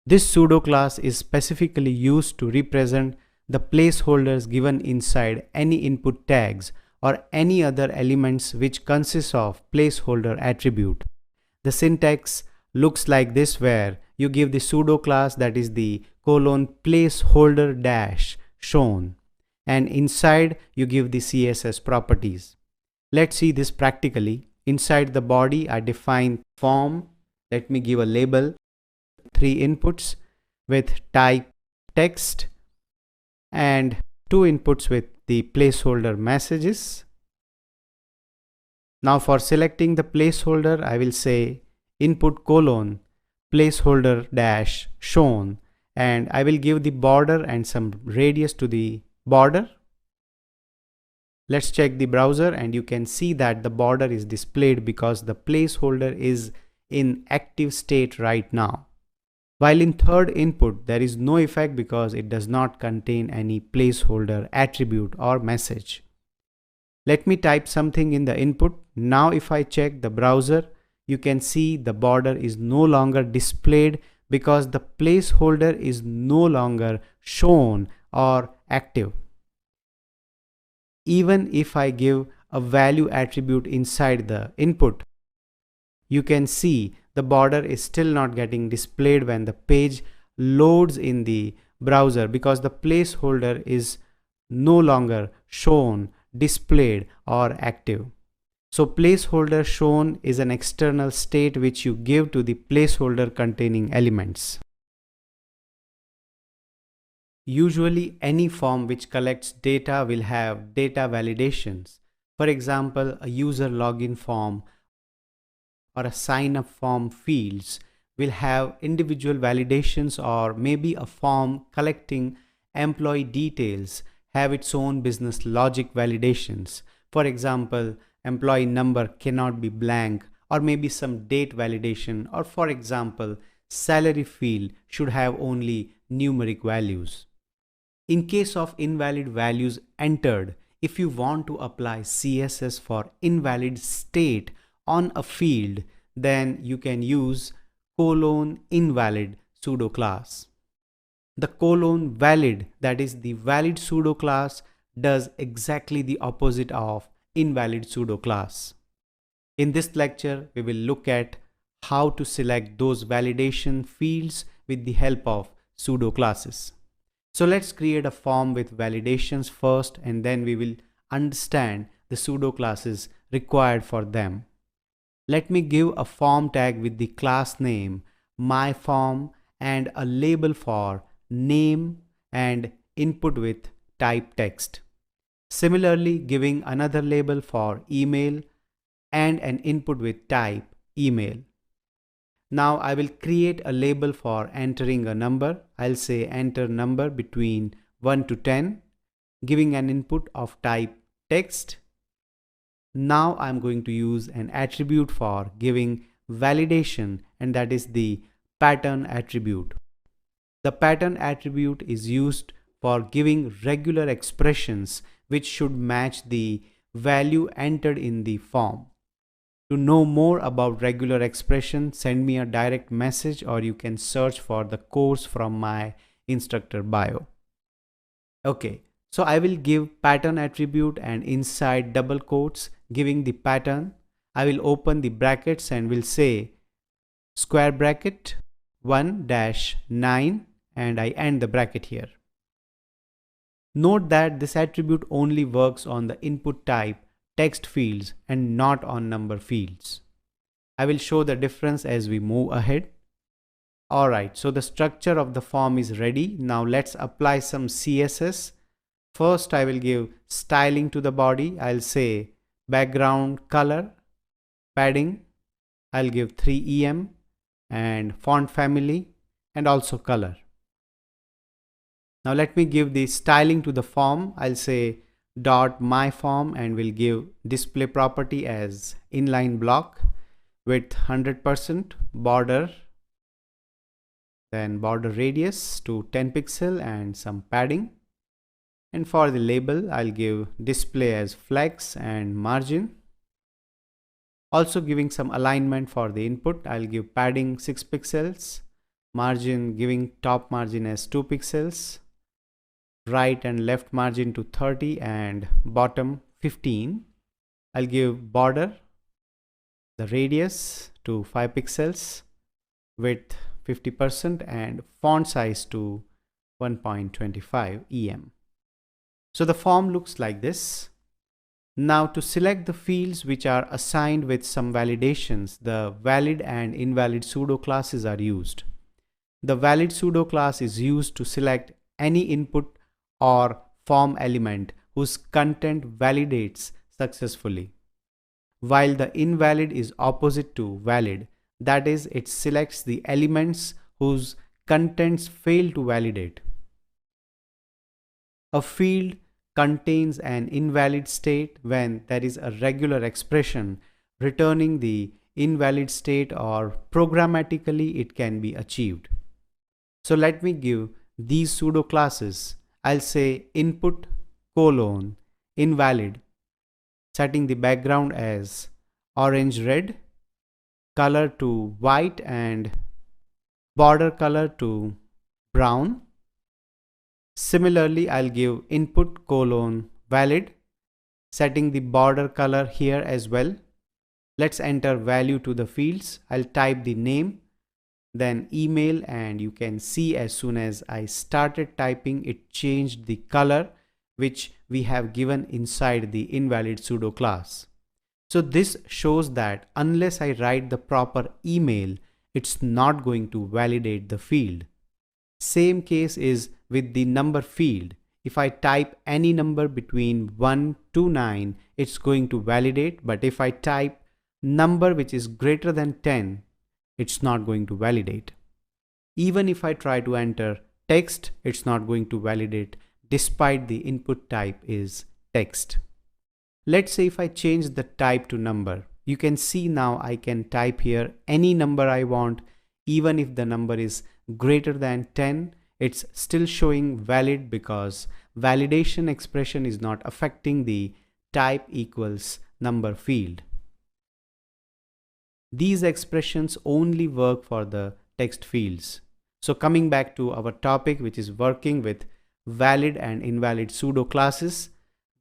This pseudo class is specifically used to represent the placeholders given inside any input tags or any other elements which consists of placeholder attribute. The syntax looks like this, where you give the pseudo class, that is the colon placeholder dash shown, and inside you give the CSS properties. Let's see this practically. Inside the body I define form. Let me give a label, 3 inputs with type text and 2 inputs with the placeholder messages. Now for selecting the placeholder, I will say input colon placeholder dash shown, and I will give the border and some radius to the border. Let's check the browser and you can see that the border is displayed because the placeholder is in active state right now. While in third input there is no effect because it does not contain any placeholder attribute or message. Let me type something in the input. Now if I check the browser, you can see the border is no longer displayed because the placeholder is no longer shown or active. Even if I give a value attribute inside the input, you can see the border is still not getting displayed when the page loads in the browser because the placeholder is no longer shown, displayed or active. So placeholder shown is an external state which you give to the placeholder containing elements. Usually any form which collects data will have data validations. For example, a user login form or a sign up form fields will have individual validations, or maybe a form collecting employee details have its own business logic validations. For example, employee number cannot be blank, or maybe some date validation, or for example, salary field should have only numeric values. In case of invalid values entered, if you want to apply CSS for invalid state on a field, then you can use colon invalid pseudo class. The colon valid, that is the valid pseudo class, does exactly the opposite of invalid pseudo class. In this lecture, we will look at how to select those validation fields with the help of pseudo classes. So let's create a form with validations first, and then we will understand the pseudo classes required for them. Let me give a form tag with the class name myForm and a label for name and input with type text. Similarly, giving another label for email and an input with type email. Now I will create a label for entering a number. I'll say enter number between 1 to 10, giving an input of type text. Now I'm going to use an attribute for giving validation, and that is the pattern attribute. The pattern attribute is used for giving regular expressions which should match the value entered in the form. To know more about regular expression, send me a direct message, or you can search for the course from my instructor bio. Okay, so I will give pattern attribute, and inside double quotes giving the pattern, I will open the brackets and will say square bracket 1-9, and I end the bracket here. Note that this attribute only works on the input type text fields and not on number fields. I will show the difference as we move ahead. Alright, so the structure of the form is ready. Now let's apply some CSS. First I will give styling to the body. I'll say background color, padding, I'll give 3 EM, and font family and also color. Now let me give the styling to the form. I'll say dot myForm and will give display property as inline block with 100%, border, then border radius to 10 pixel and some padding. And for the label, I'll give display as flex and margin. Also giving some alignment for the input, I'll give padding 6 pixels, margin, giving top margin as 2 pixels, right and left margin to 30 and bottom 15. I'll give border, the radius to 5 pixels, width 50% and font size to 1.25 em. So the form looks like this. Now to select the fields which are assigned with some validations, the valid and invalid pseudo classes are used. The valid pseudo class is used to select any input or form element whose content validates successfully, while the invalid is opposite to valid, that is, it selects the elements whose contents fail to validate. A field contains an invalid state when there is a regular expression returning the invalid state, or programmatically it can be achieved. So let me give these pseudo classes. I'll say input colon invalid, setting the background as orange red, color to white and border color to brown. Similarly, I'll give input colon valid, setting the border color here as well. Let's enter value to the fields. I'll type the name, then email, and you can see as soon as I started typing, it changed the color which we have given inside the invalid pseudo class. So this shows that unless I write the proper email, it's not going to validate the field. Same case is with the number field. If I type any number between 1 to 9, it's going to validate, but if I type number which is greater than 10, it's not going to validate. Even if I try to enter text, it's not going to validate despite the input type is text. Let's say if I change the type to number, you can see now I can type here any number I want. Even if the number is greater than 10, it's still showing valid because validation expression is not affecting the type equals number field. These expressions only work for the text fields. So coming back to our topic, which is working with valid and invalid pseudo classes,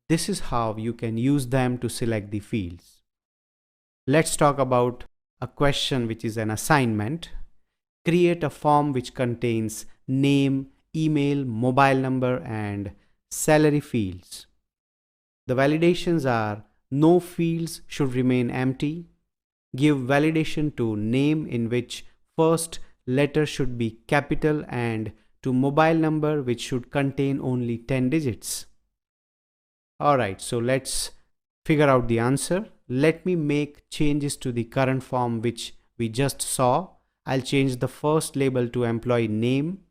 this is how you can use them to select the fields. Let's talk about a question which is an assignment. Create a form which contains name, email, mobile number, and salary fields. The validations are: no fields should remain empty. Give validation to name, in which first letter should be capital, and to mobile number, which should contain only 10 digits. Alright, so let's figure out the answer. Let me make changes to the current form which we just saw. I'll change the first label to employee name.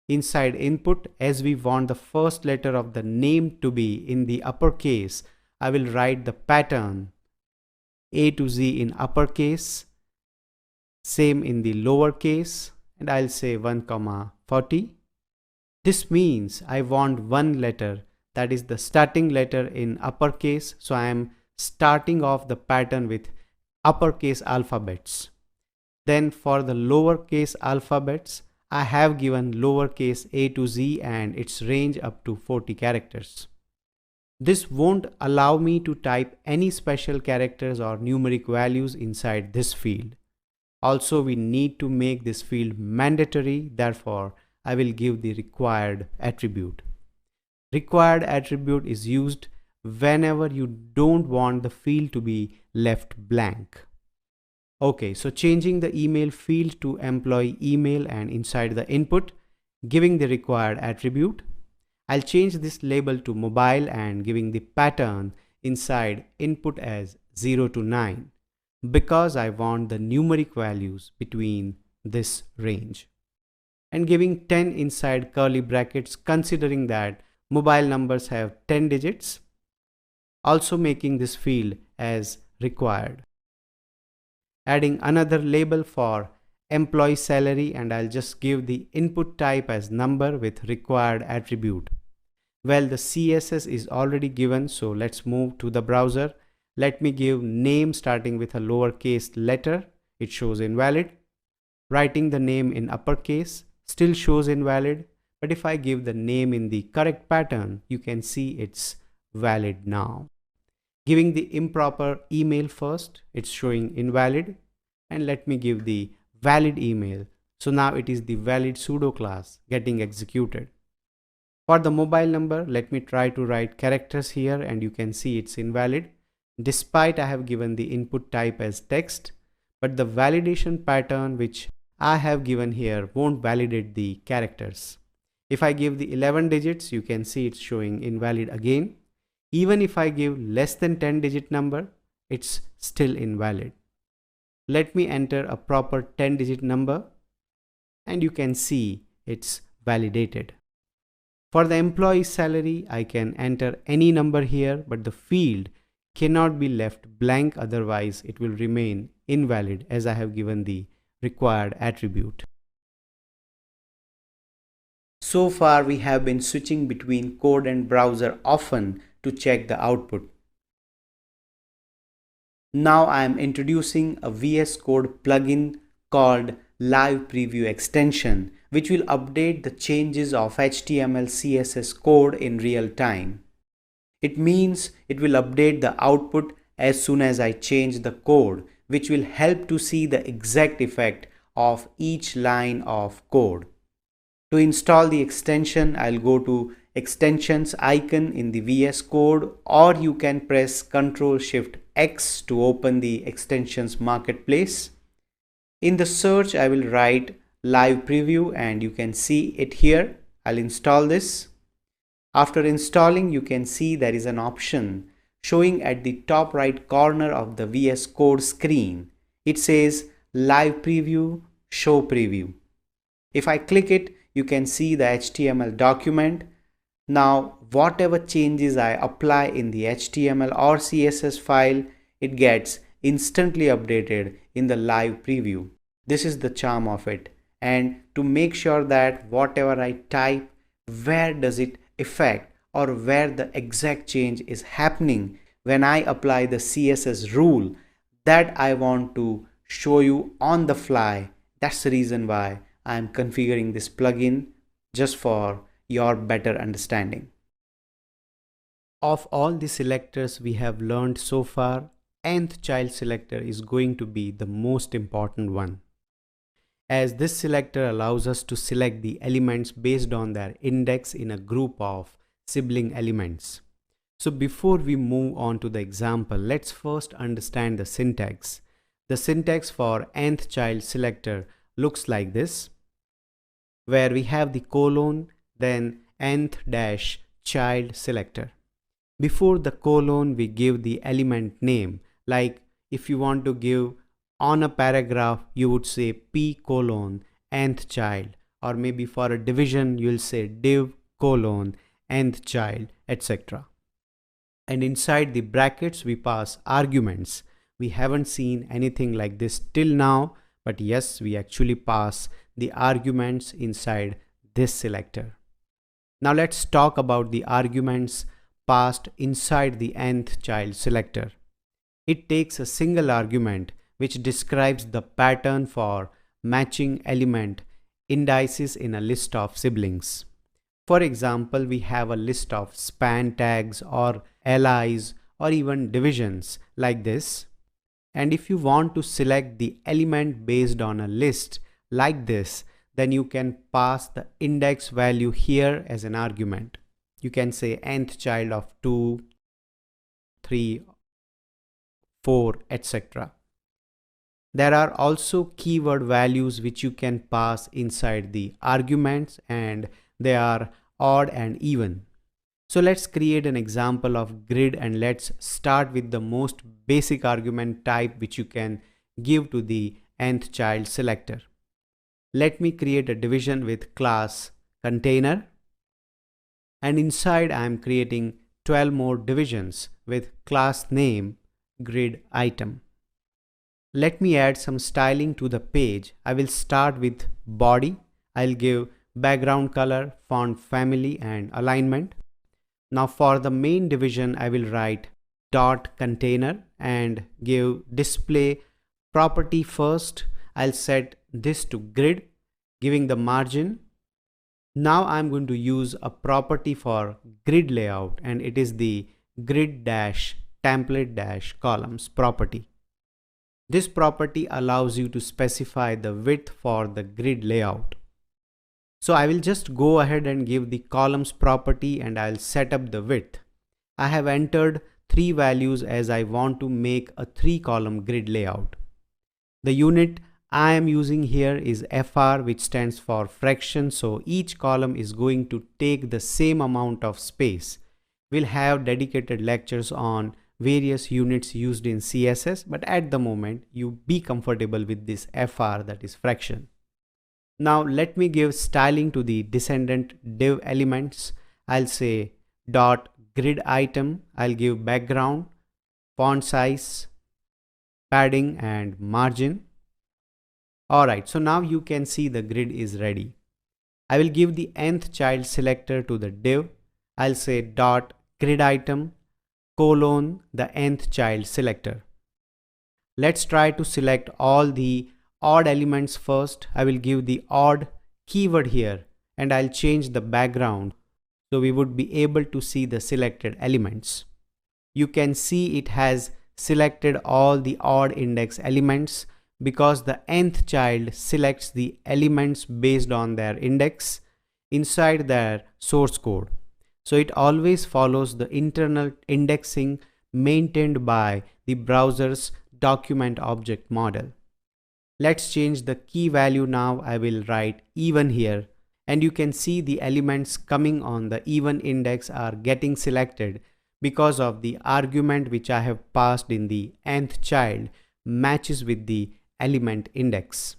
Inside input, as we want the first letter of the name to be in the uppercase, I will write the pattern A to Z in uppercase, same in the lowercase, and I'll say 1,40. This means I want one letter, that is the starting letter, in uppercase, so I am starting off the pattern with uppercase alphabets. Then for the lowercase alphabets, I have given lowercase a to z and its range up to 40 characters. This won't allow me to type any special characters or numeric values inside this field. Also, we need to make this field mandatory, therefore I will give the required attribute. Required attribute is used whenever you don't want the field to be left blank. Okay, so changing the email field to employee email, and inside the input, giving the required attribute. I'll change this label to mobile and giving the pattern inside input as 0 to 9 because I want the numeric values between this range. And giving 10 inside curly brackets, considering that mobile numbers have 10 digits. Also making this field as required. Adding another label for employee salary, and I'll just give the input type as number with required attribute. Well, the CSS is already given, so let's move to the browser. Let me give name starting with a lowercase letter. It shows invalid. Writing the name in uppercase still shows invalid, but if I give the name in the correct pattern, you can see it's valid now. Giving the improper email first, it's showing invalid, and let me give the valid email. So now it is the valid pseudo class getting executed. For the mobile number, let me try to write characters here, and you can see it's invalid despite I have given the input type as text, but the validation pattern which I have given here won't validate the characters. If I give the 11 digits, you can see it's showing invalid again. Even if I give less than 10 digit number, it's still invalid. Let me enter a proper 10 digit number, and you can see it's validated. For the employee's salary, I can enter any number here, but the field cannot be left blank, otherwise it will remain invalid as I have given the required attribute. So far we have been switching between code and browser often to check the output. Now I am introducing a VS Code plugin called Live Preview Extension, which will update the changes of HTML CSS code in real time. It means it will update the output as soon as I change the code, which will help to see the exact effect of each line of code. To install the extension, I'll go to extensions icon in the VS Code, or you can press Ctrl+Shift+X to open the extensions marketplace. In the search, I will write live preview and you can see it here. I'll install this. After installing, you can see there is an option showing at the top right corner of the VS Code screen. It says live preview, show preview. If I click it, you can see the HTML document. Now, whatever changes I apply in the HTML or CSS file, it gets instantly updated in the live preview. This is the charm of it. And to make sure that whatever I type, where does it affect or where the exact change is happening when I apply the CSS rule, that I want to show you on the fly. That's the reason why I am configuring this plugin, just for your better understanding. Of all the selectors we have learned so far, nth child selector is going to be the most important one, as this selector allows us to select the elements based on their index in a group of sibling elements. So before we move on to the example, let's first understand the syntax. The syntax for nth child selector looks like this, where we have the colon, then nth dash child selector. Before the colon, we give the element name. Like if you want to give on a paragraph, you would say p colon nth child, or maybe for a division, you'll say div colon nth child, etc. And inside the brackets, we pass arguments. We haven't seen anything like this till now, but yes, we actually pass the arguments inside this selector. Now let's talk about the arguments passed inside the nth child selector. It takes a single argument which describes the pattern for matching element indices in a list of siblings. For example, we have a list of span tags or allies or even divisions like this. And if you want to select the element based on a list like this, then you can pass the index value here as an argument. You can say nth child of 2, 3, 4, etc. There are also keyword values which you can pass inside the arguments, and they are odd and even. So let's create an example of grid, and let's start with the most basic argument type which you can give to the nth child selector. Let me create a division with class container, and inside I am creating 12 more divisions with class name grid item. Let me add some styling to the page. I will start with body. I'll give background color, font family and alignment. Now for the main division, I will write dot container and give display property first. I'll set this to grid, giving the margin. Now I'm going to use a property for grid layout, and it is the grid dash template dash columns property. This property allows you to specify the width for the grid layout. So I will just go ahead and give the columns property and I'll set up the width. I have entered 3 values as I want to make a 3-column grid layout. The unit I am using here is FR, which stands for fraction, so each column is going to take the same amount of space. We'll have dedicated lectures on various units used in CSS, but at the moment you be comfortable with this FR, that is fraction. Now let me give styling to the descendant div elements. I'll say dot grid item. I'll give background, font size, padding and margin. Alright, so now you can see the grid is ready. I will give the nth child selector to the div. I'll say dot grid item colon the nth child selector. Let's try to select all the odd elements first. I will give the odd keyword here and I'll change the background so we would be able to see the selected elements. You can see it has selected all the odd index elements because the nth child selects the elements based on their index inside their source code. So it always follows the internal indexing maintained by the browser's document object model. Let's change the key value now. I will write even here and you can see the elements coming on the even index are getting selected because of the argument which I have passed in the nth child matches with the element index.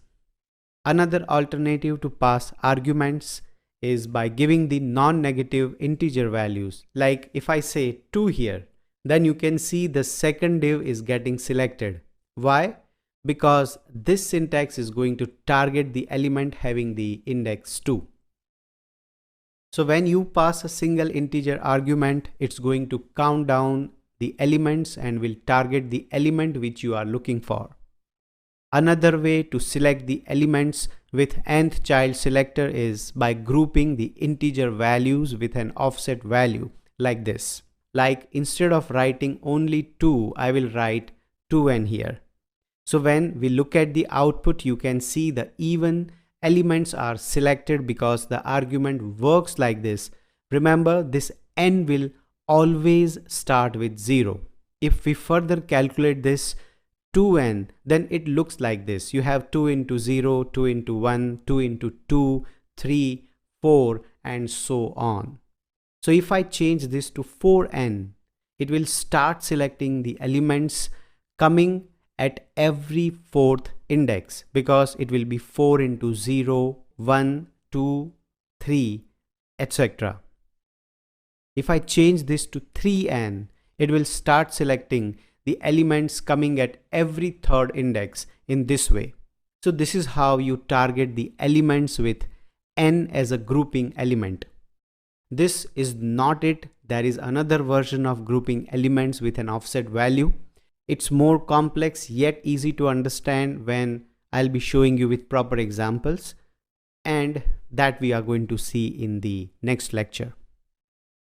Another alternative to pass arguments is by giving the non-negative integer values. Like if I say 2 here, then you can see the second div is getting selected. Why? Because this syntax is going to target the element having the index 2. So when you pass a single integer argument, it's going to count down the elements and will target the element which you are looking for. Another way to select the elements with nth child selector is by grouping the integer values with an offset value like this. Like instead of writing only 2, I will write 2n here. So when we look at the output, you can see the even elements are selected because the argument works like this. Remember, this n will always start with 0. If we further calculate this 2n, then it looks like this. You have 2 into 0, 2 into 1, 2 into 2, 3, 4 and so on. So if I change this to 4n, it will start selecting the elements coming at every 4th index because it will be 4 into 0, 1, 2, 3, etc. If I change this to 3n, it will start selecting the elements coming at every 3rd index in this way. So this is how you target the elements with n as a grouping element. This is not it. There is another version of grouping elements with an offset value. It's more complex yet easy to understand when I'll be showing you with proper examples, and that we are going to see in the next lecture.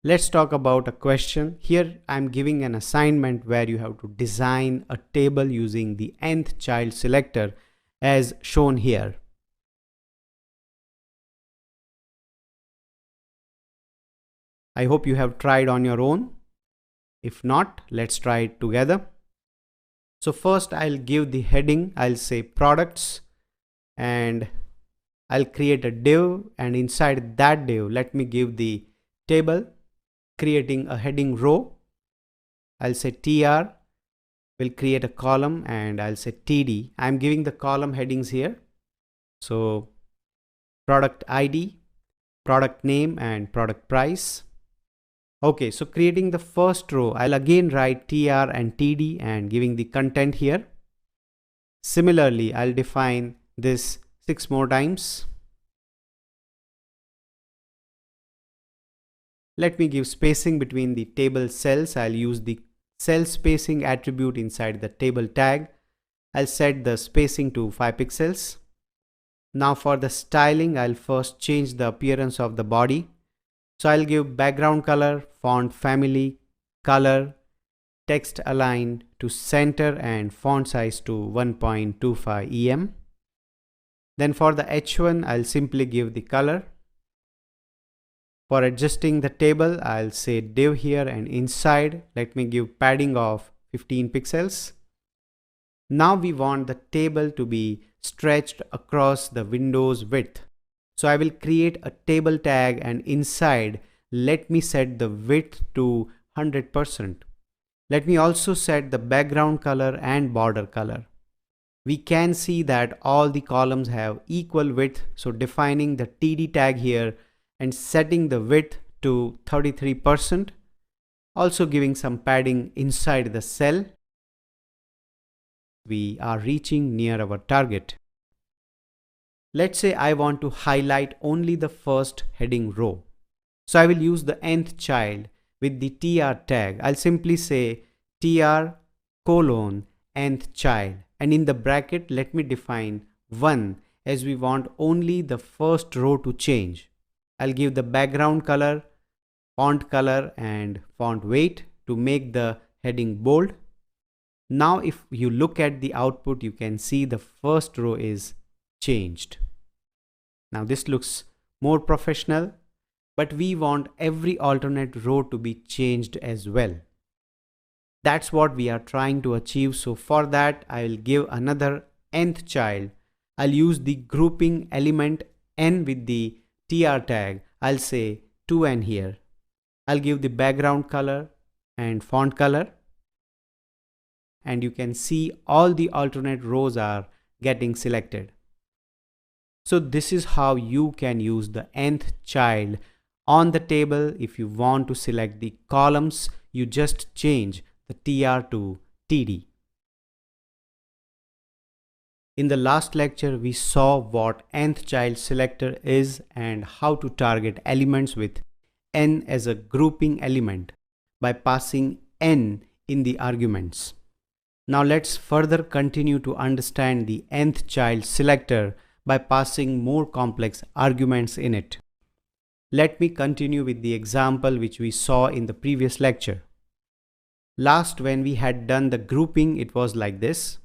Let's talk about a question. Here I'm giving an assignment where you have to design a table using the nth child selector as shown here. I hope you have tried on your own. If not, let's try it together. So first I'll give the heading. I'll say products and I'll create a div, and inside that div let me give the table, creating a heading row. I'll say tr, will create a column, and I'll say td. I'm giving the column headings here. So product ID, product name and product price. Okay, so creating the first row, I'll again write tr and td and giving the content here. Similarly, I'll define this 6 more times. Let me give spacing between the table cells. I'll use the cell spacing attribute inside the table tag. I'll set the spacing to 5 pixels. Now for the styling, I'll first change the appearance of the body. So I'll give background color, font family, color, text align to center and font size to 1.25 em. Then for the H1, I'll simply give the color. For adjusting the table, I'll say div here, and inside let me give padding of 15 pixels. Now we want the table to be stretched across the window's width. So I will create a table tag, and inside let me set the width to 100%. Let me also set the background color and border color. We can see that all the columns have equal width, so defining the TD tag here and setting the width to 33%, also giving some padding inside the cell. We are reaching near our target. Let's say I want to highlight only the first heading row. So I will use the nth child with the tr tag. I'll simply say tr colon nth child, and in the bracket let me define 1, as we want only the first row to change. I'll give the background color, font color and font weight to make the heading bold. Now if you look at the output, you can see the first row is changed. Now this looks more professional, but we want every alternate row to be changed as well. That's what we are trying to achieve. So for that, I will give another nth child. I'll use the grouping element n with the tr tag. I'll say 2n here. I'll give the background color and font color. And you can see all the alternate rows are getting selected. So this is how you can use the nth child on the table. If you want to select the columns, you just change the tr to td. In the last lecture, we saw what nth child selector is and how to target elements with n as a grouping element by passing n in the arguments. Now let's further continue to understand the nth child selector by passing more complex arguments in it. Let me continue with the example which we saw in the previous lecture. Last, when we had done the grouping, it was like this.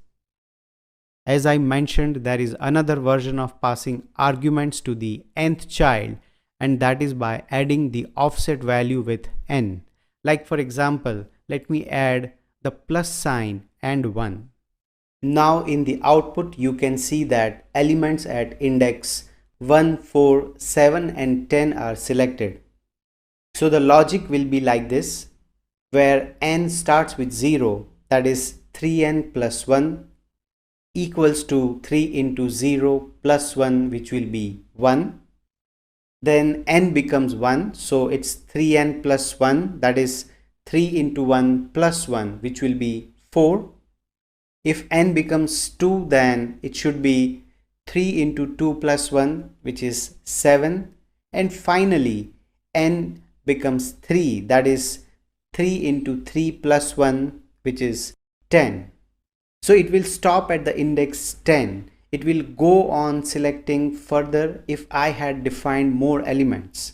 As I mentioned, there is another version of passing arguments to the nth child, and that is by adding the offset value with n. Like for example, let me add the plus sign and 1. Now in the output, you can see that elements at index 1, 4, 7 and 10 are selected. So the logic will be like this, where n starts with 0, that is 3n plus 1 equals to 3 into 0 plus 1, which will be 1. Then n becomes 1, so it's 3n plus 1, that is 3 into 1 plus 1, which will be 4. If n becomes 2, then it should be 3 into 2 plus 1, which is 7. And finally, n becomes 3, that is 3 into 3 plus 1, which is 10. So it will stop at the index 10. It will go on selecting further if I had defined more elements.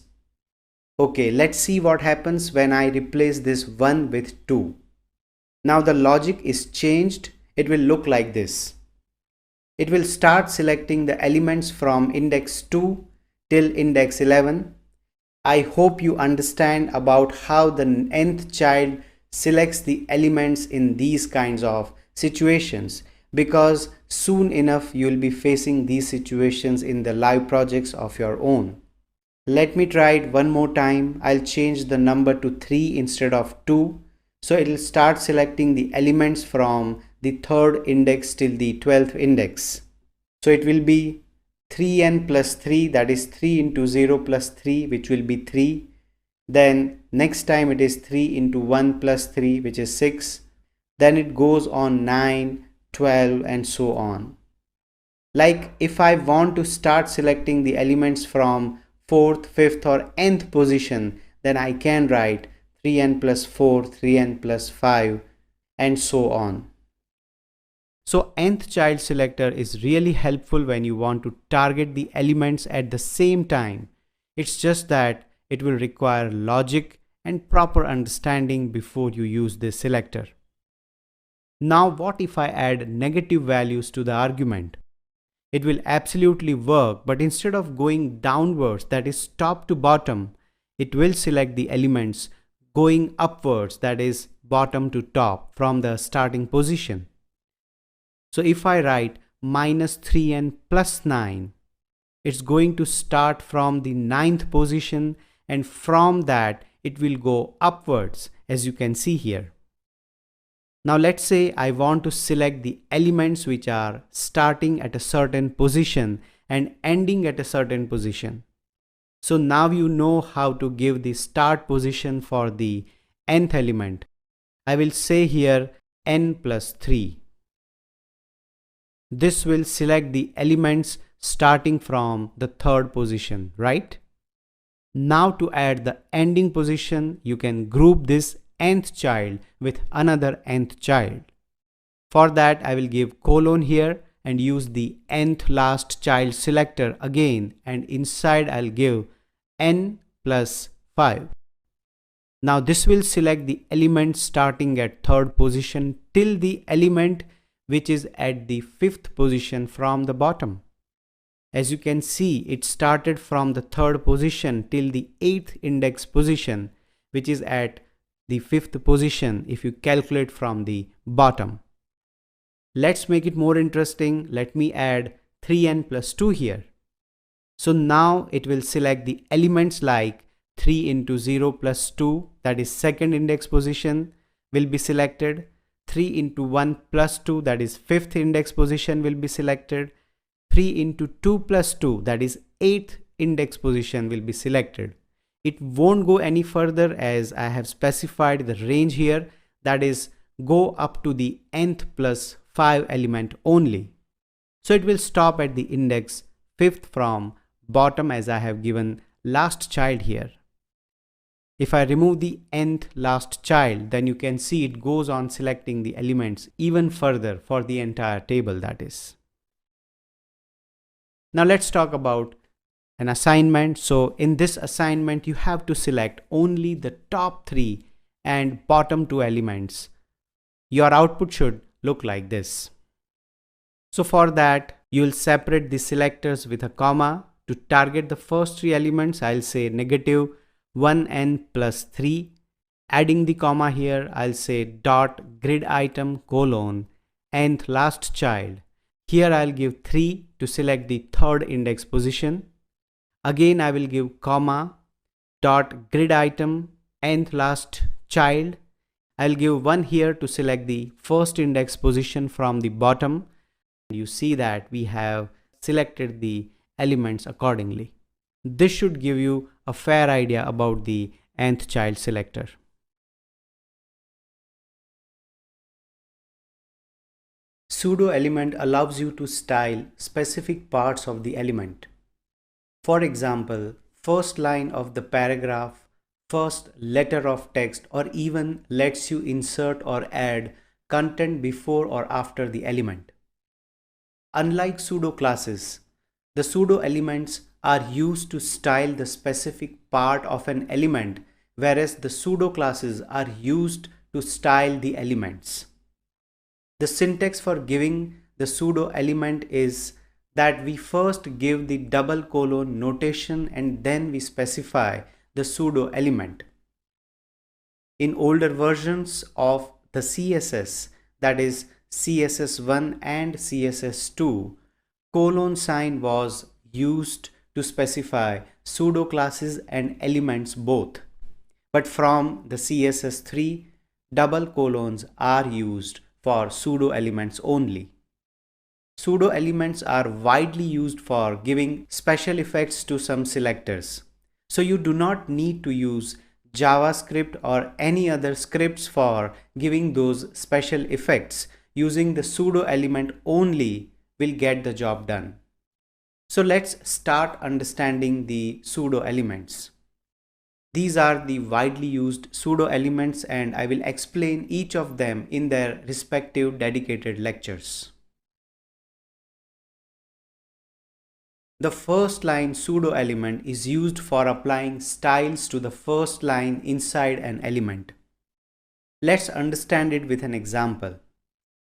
Okay, let's see what happens when I replace this 1 with 2. Now the logic is changed. It will look like this. It will start selecting the elements from index 2 till index 11. I hope you understand about how the nth child selects the elements in these kinds of situations, because soon enough you will be facing these situations in the live projects of your own. Let me try it one more time. I'll change the number to 3 instead of 2. So it will start selecting the elements from the 3rd index till the 12th index. So it will be 3n plus 3, that is 3 into 0 plus 3, which will be 3. Then next time it is 3 into 1 plus 3, which is 6. Then it goes on 9, 12 and so on. Like if I want to start selecting the elements from 4th, 5th or nth position, then I can write 3n plus 4, 3n plus 5 and so on. So nth child selector is really helpful when you want to target the elements at the same time. It's just that it will require logic and proper understanding before you use this selector. Now what if I add negative values to the argument? It will absolutely work, but instead of going downwards, that is top to bottom, it will select the elements going upwards, that is bottom to top from the starting position. So if I write -3 and +9, it's going to start from the 9th position, and from that it will go upwards, as you can see here. Now let's say I want to select the elements which are starting at a certain position and ending at a certain position. So now you know how to give the start position for the nth element. I will say here n plus 3. This will select the elements starting from the 3rd position, right? Now to add the ending position, you can group this nth child with another nth child. For that I will give colon here and use the nth last child selector again, and inside I'll give n plus 5. Now this will select the element starting at 3rd position till the element which is at the 5th position from the bottom. As you can see, it started from the 3rd position till the 8th index position, which is at the 5th position if you calculate from the bottom. Let's make it more interesting. Let me add 3n plus 2 here. So now it will select the elements like 3 into 0 plus 2, that is 2nd index position, will be selected. 3 into 1 plus 2, that is 5th index position, will be selected. 3 into 2 plus 2, that is 8th index position, will be selected. It won't go any further as I have specified the range here, that is go up to the nth plus 5 element only. So it will stop at the index 5th from bottom as I have given last child here. If I remove the nth last child, then you can see it goes on selecting the elements even further for the entire table, that is. Now let's talk about an assignment. So in this assignment, you have to select only the top 3 and bottom 2 elements. Your output should look like this. So for that, you'll separate the selectors with a comma. To target the first 3 elements, I'll say negative 1n plus 3. Adding the comma here, I'll say dot grid item colon nth last child. Here I'll give 3 to select the 3rd index position. Again I will give comma dot grid item nth last child. I'll give 1 here to select the 1st index position from the bottom. You see that we have selected the elements accordingly. This should give you a fair idea about the nth child selector. Pseudo element allows you to style specific parts of the element. For example, first line of the paragraph, first letter of text, or even lets you insert or add content before or after the element. Unlike pseudo classes, the pseudo elements are used to style the specific part of an element, whereas the pseudo classes are used to style the elements. The syntax for giving the pseudo element is that we first give the double colon notation and then we specify the pseudo element. In older versions of the CSS, that is CSS1 and CSS2, colon sign was used to specify pseudo classes and elements both. But from the CSS3, double colons are used for pseudo elements only. Pseudo elements are widely used for giving special effects to some selectors. So you do not need to use JavaScript or any other scripts for giving those special effects. Using the pseudo element only will get the job done. So let's start understanding the pseudo elements. These are the widely used pseudo elements, and I will explain each of them in their respective dedicated lectures. The first line pseudo element is used for applying styles to the first line inside an element. Let's understand it with an example.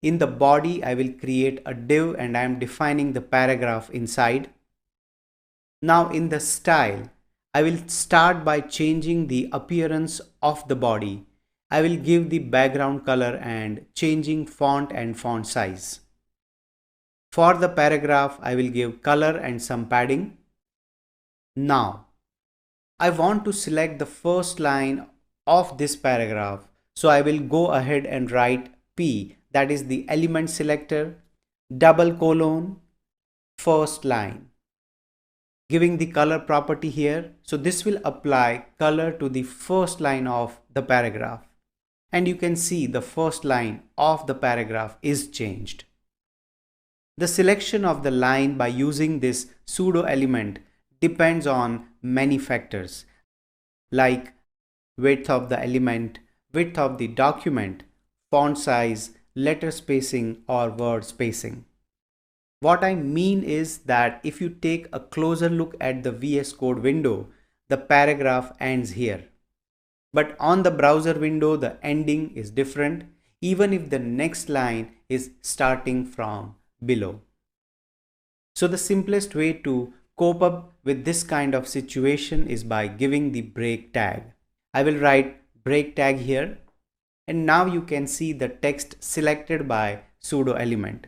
In the body, I will create a div and I am defining the paragraph inside. Now in the style, I will start by changing the appearance of the body. I will give the background color and changing font and font size. For the paragraph, I will give color and some padding. Now, I want to select the first line of this paragraph. So I will go ahead and write P, that is the element selector, double colon, first line, giving the color property here. So this will apply color to the first line of the paragraph. And you can see the first line of the paragraph is changed. The selection of the line by using this pseudo element depends on many factors like width of the element, width of the document, font size, letter spacing or word spacing. What I mean is that if you take a closer look at the VS Code window, the paragraph ends here. But on the browser window, the ending is different, even if the next line is starting from below. So the simplest way to cope up with this kind of situation is by giving the break tag. I will write break tag here, and now you can see the text selected by pseudo element.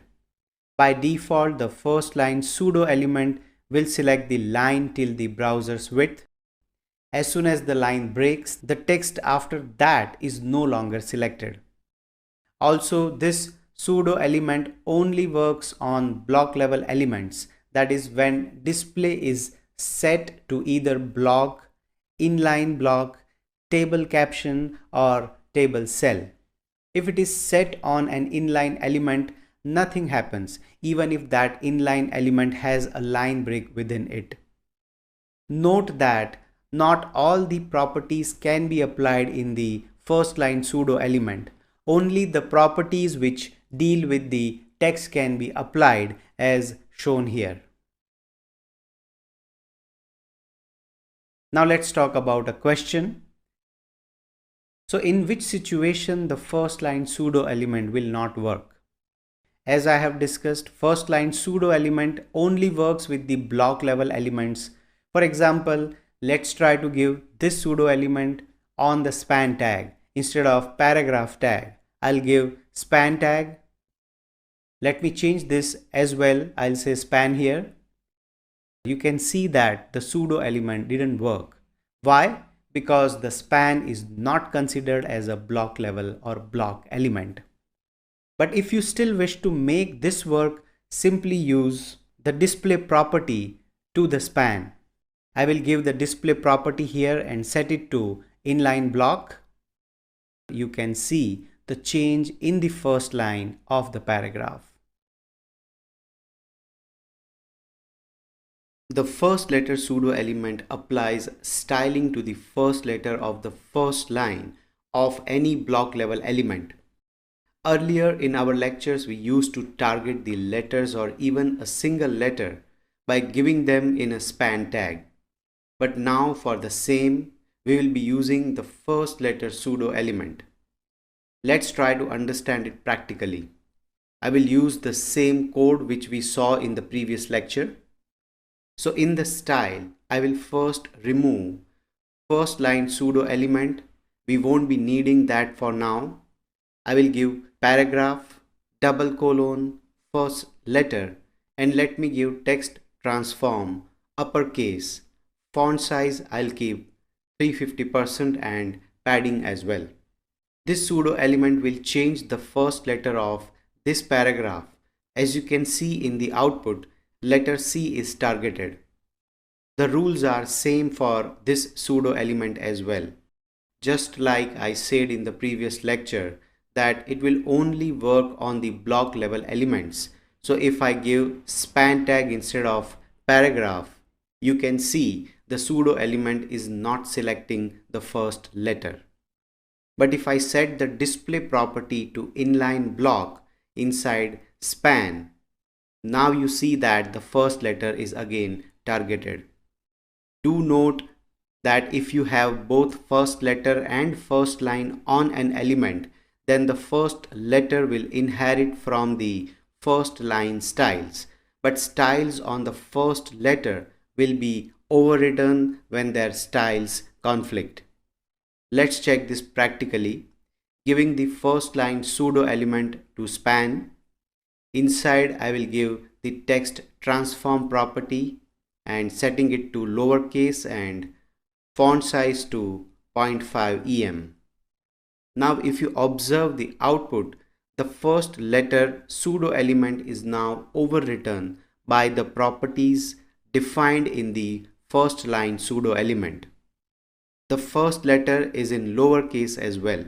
By default, the first line pseudo element will select the line till the browser's width. As soon as the line breaks, the text after that is no longer selected. Also, this pseudo element only works on block level elements, that is when display is set to either block, inline block, table caption or table cell. If it is set on an inline element, nothing happens even if that inline element has a line break within it. Note that not all the properties can be applied in the first line pseudo element. Only the properties which deal with the text can be applied as shown here. Now let's talk about a question. So in which situation the first line pseudo element will not work? As I have discussed, first line pseudo element only works with the block level elements. For example, let's try to give this pseudo element on the span tag. Instead of paragraph tag, I'll give span tag. Let me change this as well. I'll say span here. You can see that the pseudo element didn't work. Why? Because the span is not considered as a block level or block element. But if you still wish to make this work, simply use the display property to the span. I will give the display property here and set it to inline block. You can see the change in the first line of the paragraph. The first letter pseudo element applies styling to the first letter of the first line of any block level element. Earlier in our lectures, we used to target the letters or even a single letter by giving them in a span tag. But now for the same, we will be using the first letter pseudo element. Let's try to understand it practically. I will use the same code which we saw in the previous lecture. So in the style, I will first remove first line pseudo element. We won't be needing that for now. I will give paragraph, double colon, first letter, and let me give text transform, uppercase. Font size I'll keep 350% and padding as well. This pseudo element will change the first letter of this paragraph. As you can see in the output, letter C is targeted. The rules are same for this pseudo element as well. Just like I said in the previous lecture that it will only work on the block level elements. So if I give span tag instead of paragraph, you can see the pseudo element is not selecting the first letter. But if I set the display property to inline block inside span, now you see that the first letter is again targeted. Do note that if you have both first letter and first line on an element, then the first letter will inherit from the first line styles, but styles on the first letter will be overridden when their styles conflict. Let's check this practically. Giving the first line pseudo element to span, inside I will give the text transform property and setting it to lowercase and font size to 0.5 em. Now if you observe the output, the first letter pseudo element is now overwritten by the properties defined in the first line pseudo element. The first letter is in lowercase as well.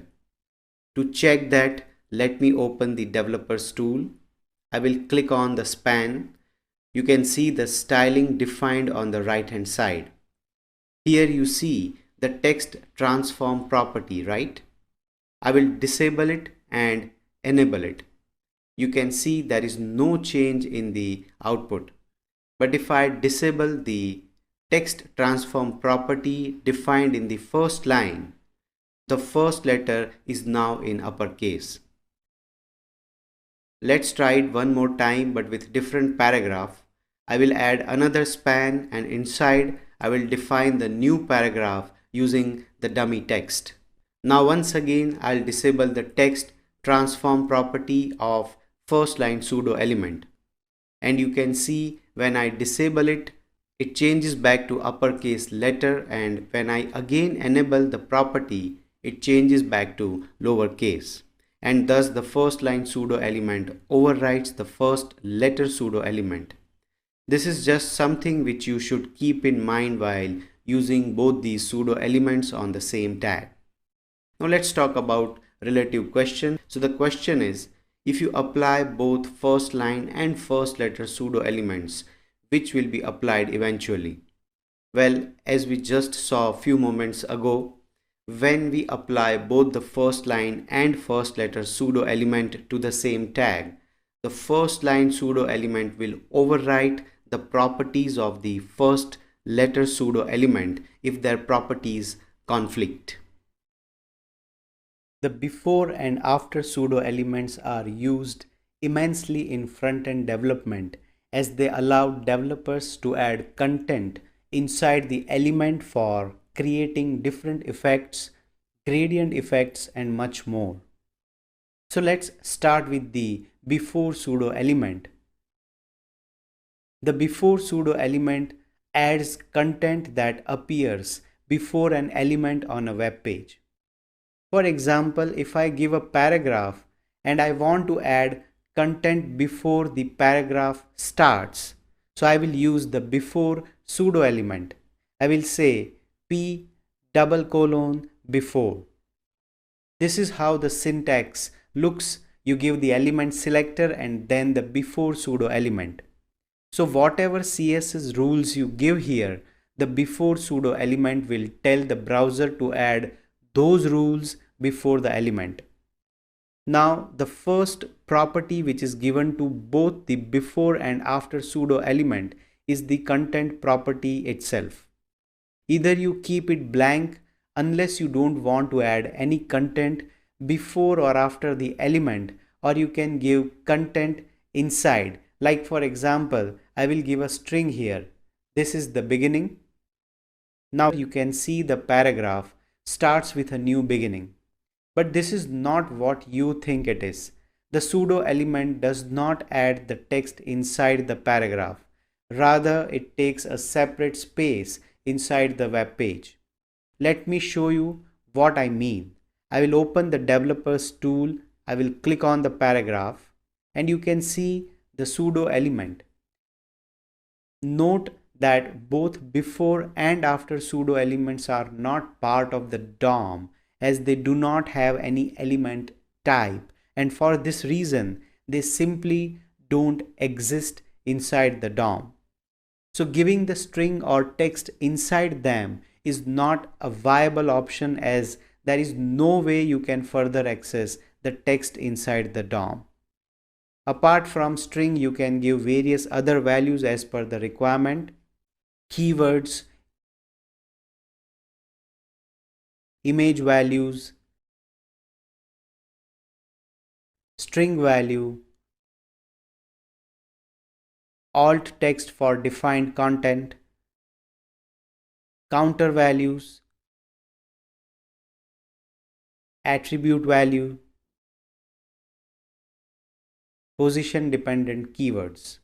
To check that, let me open the developers tool. I will click on the span. You can see the styling defined on the right hand side. Here you see the text transform property, right? I will disable it and enable it. You can see there is no change in the output. But if I disable the text transform property defined in the first line, the first letter is now in uppercase. Let's try it one more time but with different paragraph. I will add another span and inside I will define the new paragraph using the dummy text. Now once again I'll disable the text transform property of first line pseudo element. And you can see when I disable it, it changes back to uppercase letter, and when I again enable the property, it changes back to lowercase. And thus the first line pseudo element overwrites the first letter pseudo element. This is just something which you should keep in mind while using both these pseudo elements on the same tag. Now let's talk about relative question. So the question is, if you apply both first line and first letter pseudo elements, which will be applied eventually? Well, as we just saw a few moments ago, when we apply both the first line and first letter pseudo element to the same tag, the first line pseudo element will overwrite the properties of the first letter pseudo element if their properties conflict. The before and after pseudo elements are used immensely in front-end development as they allow developers to add content inside the element for creating different effects, gradient effects, and much more. So let's start with the before pseudo element. The before pseudo element adds content that appears before an element on a web page. For example, if I give a paragraph and I want to add content before the paragraph starts, so I will use the before pseudo element. I will say P double colon before. This is how the syntax looks. You give the element selector and then the before pseudo element. So whatever CSS rules you give here, the before pseudo element will tell the browser to add those rules before the element. Now the first property which is given to both the before and after pseudo element is the content property itself. Either you keep it blank unless you don't want to add any content before or after the element, or you can give content inside. Like for example, I will give a string here. This is the beginning. Now you can see the paragraph starts with a new beginning. But this is not what you think it is. The pseudo element does not add the text inside the paragraph. Rather, it takes a separate space inside the web page. Let me show you what I mean. I will open the developers tool. I will click on the paragraph and you can see the pseudo element. Note that both before and after pseudo elements are not part of the DOM, as they do not have any element type, and for this reason they simply don't exist inside the DOM. So giving the string or text inside them is not a viable option, as there is no way you can further access the text inside the DOM. Apart from string, you can give various other values as per the requirement: keywords, image values, string value, alt text for defined content, counter values, attribute value, position dependent keywords.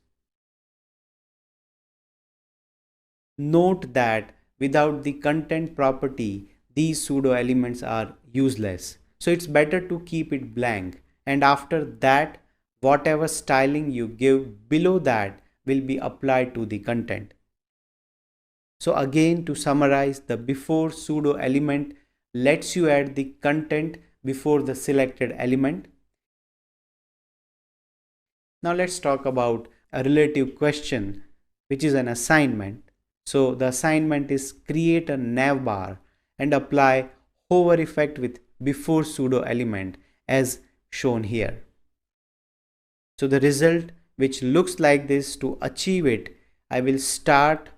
Note that without the content property, these pseudo elements are useless. So it's better to keep it blank, and after that, whatever styling you give below that will be applied to the content. So again, to summarize, the before pseudo element lets you add the content before the selected element. Now let's talk about a relative question, which is an assignment. So the assignment is create a navbar and apply hover effect with before pseudo element as shown here. So the result, which looks like this, to achieve it, I will start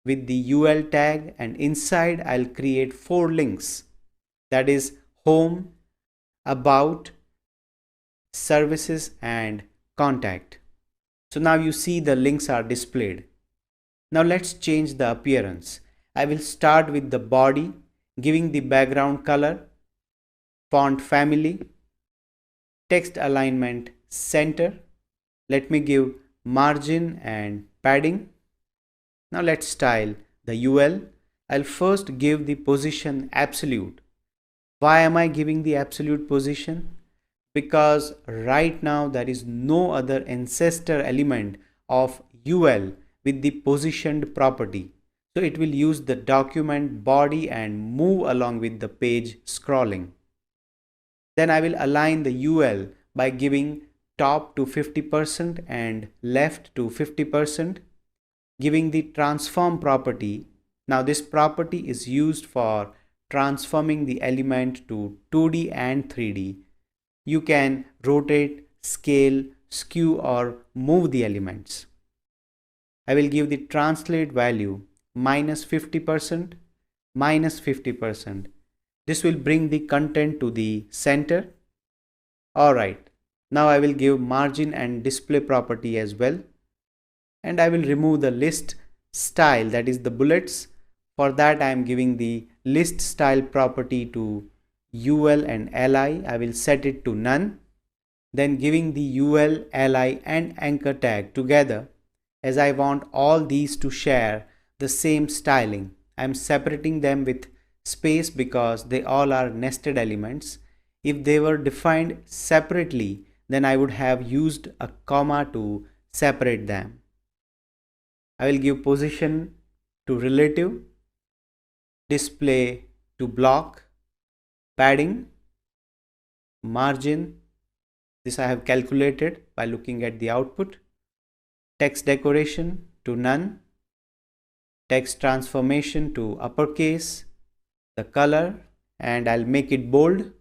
with the UL tag, and inside I'll create 4 links, that is home, about, services and contact. So now you see the links are displayed. Now let's change the appearance. I will start with the body, giving the background color, font family, text alignment center. Let me give margin and padding. Now let's style the UL. I'll first give the position absolute. Why am I giving the absolute position? Because right now there is no other ancestor element of UL with the positioned property. So it will use the document body and move along with the page scrolling. Then I will align the UL by giving top to 50% and left to 50%, giving the transform property. Now this property is used for transforming the element to 2D and 3D. You can rotate, scale, skew or move the elements. I will give the translate value -50%, -50%. This will bring the content to the center. Alright, now I will give margin and display property as well. And I will remove the list style, that is the bullets. For that I am giving the list style property to UL and LI. I will set it to none. Then giving the UL, LI and anchor tag together, as I want all these to share the same styling. I am separating them with space because they all are nested elements. If they were defined separately, then I would have used a comma to separate them. I will give position to relative, display to block, padding, margin, this I have calculated by looking at the output, text decoration to none, text transformation to uppercase, the color, and I'll make it bold.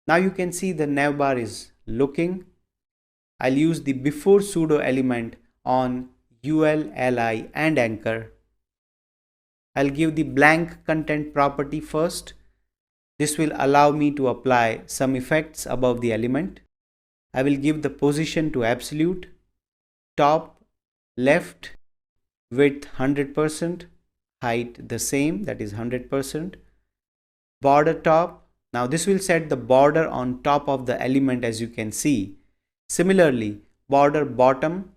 Now you can see the navbar is looking. I'll use the before pseudo element on UL, LI and anchor. I'll give the blank content property first. This will allow me to apply some effects above the element. I will give the position to absolute, top, left, width 100%, height the same, that is 100%, border top. Now this will set the border on top of the element, as you can see. Similarly, border bottom,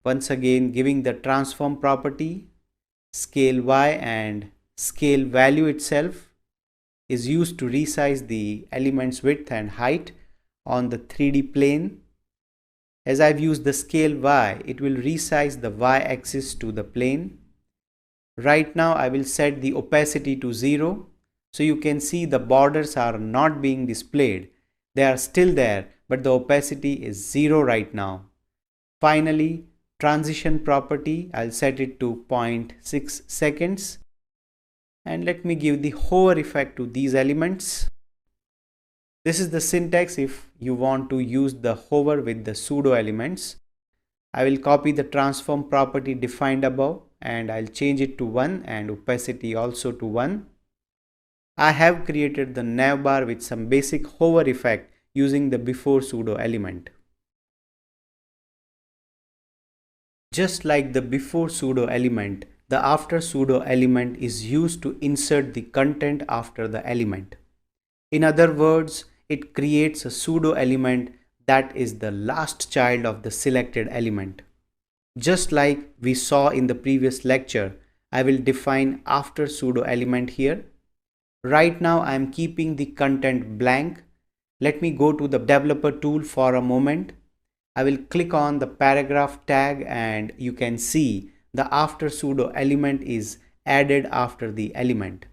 once again giving the transform property, scale Y and scale value itself is used to resize the element's width and height on the 3D plane. As I've used the scale Y, it will resize the Y axis to the plane. Right now I will set the opacity to 0. So you can see the borders are not being displayed. They are still there, but the opacity is 0 right now. Finally, transition property, I'll set it to 0.6 seconds. And let me give the hover effect to these elements. This is the syntax if you want to use the hover with the pseudo elements. I will copy the transform property defined above and I'll change it to 1 and opacity also to 1. I have created the navbar with some basic hover effect using the before pseudo element. Just like the before pseudo element, the after pseudo element is used to insert the content after the element. In other words, it creates a pseudo element that is the last child of the selected element. Just like we saw in the previous lecture, I will define after pseudo element here. Right now I am keeping the content blank. Let me go to the developer tool for a moment. I will click on the paragraph tag and you can see the after pseudo element is added after the element.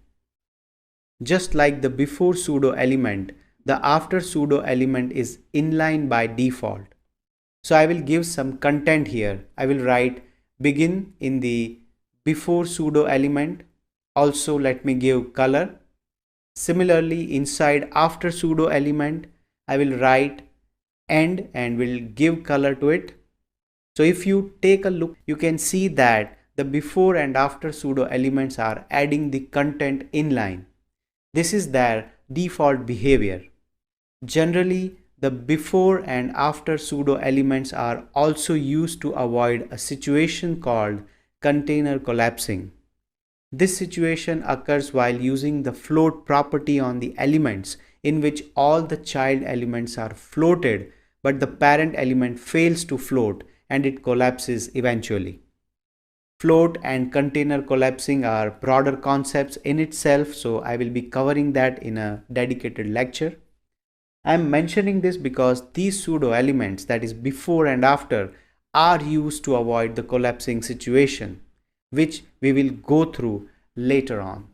Just like the before pseudo element, the after pseudo element is inline by default. So I will give some content here. I will write begin in the before pseudo element. Also let me give color. Similarly, inside after pseudo element, I will write end and will give color to it. So if you take a look, you can see that the before and after pseudo elements are adding the content inline. This is their default behavior. Generally, the before and after pseudo elements are also used to avoid a situation called container collapsing. This situation occurs while using the float property on the elements in which all the child elements are floated but the parent element fails to float and it collapses eventually. Float and container collapsing are broader concepts in itself, so I will be covering that in a dedicated lecture. I am mentioning this because these pseudo elements, that is before and after, are used to avoid the collapsing situation, which we will go through later on.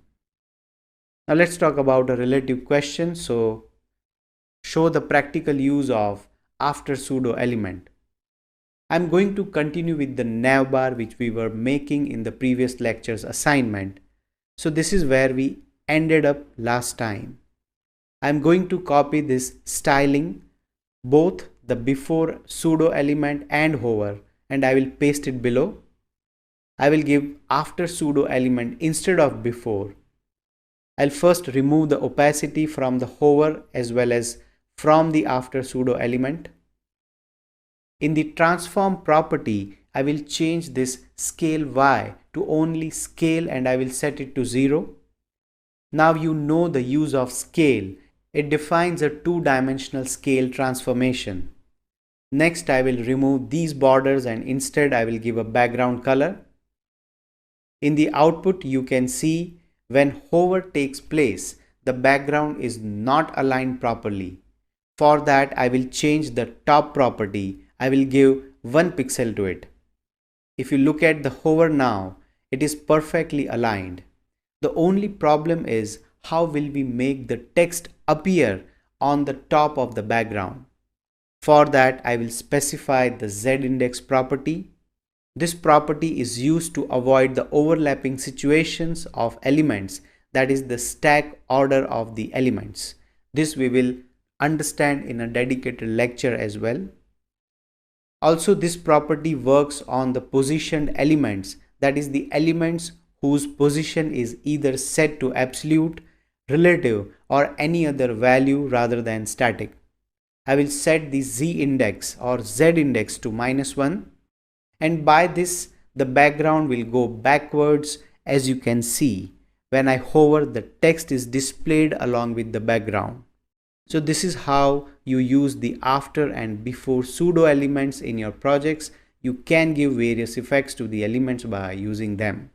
Now let's talk about a relative question. So show the practical use of after pseudo element. I'm going to continue with the navbar which we were making in the previous lecture's assignment. So this is where we ended up last time. I'm going to copy this styling, both the before pseudo element and hover, and I will paste it below. I will give after pseudo element instead of before. I'll first remove the opacity from the hover as well as from the after pseudo element. In the transform property, I will change this scale y to only scale and I will set it to 0. Now you know the use of scale. It defines a two-dimensional scale transformation. Next, I will remove these borders and instead I will give a background color. In the output, you can see when hover takes place, the background is not aligned properly. For that, I will change the top property. I will give 1 pixel to it. If you look at the hover now, it is perfectly aligned. The only problem is how will we make the text appear on the top of the background. For that, I will specify the z-index property. This property is used to avoid the overlapping situations of elements, that is the stack order of the elements. This we will understand in a dedicated lecture as well. Also, this property works on the positioned elements, that is the elements whose position is either set to absolute, relative or any other value rather than static. I will set the z-index or z-index to -1, and by this the background will go backwards. As you can see, when I hover, the text is displayed along with the background. So this is how you use the after and before pseudo elements in your projects. You can give various effects to the elements by using them.